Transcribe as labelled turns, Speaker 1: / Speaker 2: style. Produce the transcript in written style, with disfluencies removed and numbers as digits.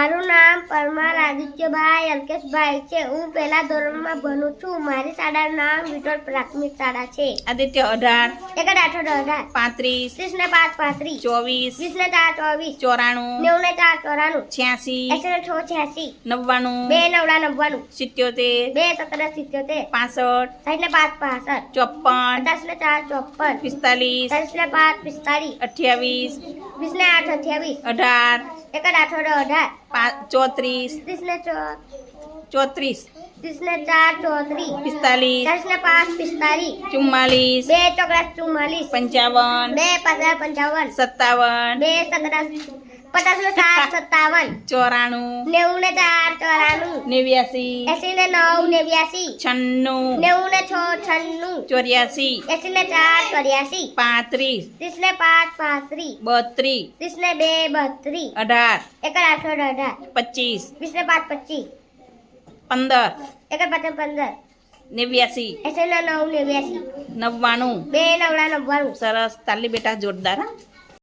Speaker 1: મારું નામ પરમાર આદિત્યભાઈ અલ્કેશભાઈ છે. હું પહેલા ધોરણમાં ભણું છું. મારી શાળાનું નામ વિટોર પ્રાથમિક શાળા છે.
Speaker 2: આદિત્ય 18
Speaker 1: 1 8 18
Speaker 2: 35
Speaker 1: 30 ને 5 35
Speaker 2: 24
Speaker 1: 20 ને 4 24
Speaker 2: 94
Speaker 1: 90 ને 4
Speaker 2: 86
Speaker 1: 80 ને 6 86
Speaker 2: 99
Speaker 1: 2 9 90
Speaker 2: 77
Speaker 1: 2 17 77
Speaker 2: 65
Speaker 1: 60 ને 5 65
Speaker 2: 54
Speaker 1: 50 ને 4 54
Speaker 2: 45
Speaker 1: 40 ને 5 45
Speaker 2: 28
Speaker 1: 20 ને 8 28
Speaker 2: 18
Speaker 1: 1 8 18
Speaker 2: 34
Speaker 1: 30 ને
Speaker 2: 34
Speaker 1: 30 ને 4 34
Speaker 2: 45
Speaker 1: 40 ને 5 45
Speaker 2: 44
Speaker 1: 2 ચોકડા 44
Speaker 2: 55
Speaker 1: 2 50 55
Speaker 2: 57
Speaker 1: 2 17 50 ને 7 57
Speaker 2: 94
Speaker 1: 90 ને 4 94
Speaker 2: 89
Speaker 1: 80 ને 9 89
Speaker 2: 96
Speaker 1: 90 ને 6 96
Speaker 2: 84
Speaker 1: 80 ને 4 84
Speaker 2: 35
Speaker 1: 30 ને 5 35
Speaker 2: 32
Speaker 1: 30 ને 2 32
Speaker 2: 18
Speaker 1: 1 8 18
Speaker 2: 25
Speaker 1: 20 ને 5 25
Speaker 2: 15
Speaker 1: 1 5 15
Speaker 2: 89
Speaker 1: 80 ને 9 89
Speaker 2: 99
Speaker 1: 2 9 90
Speaker 2: સરસ તાલી બેટા જોરદાર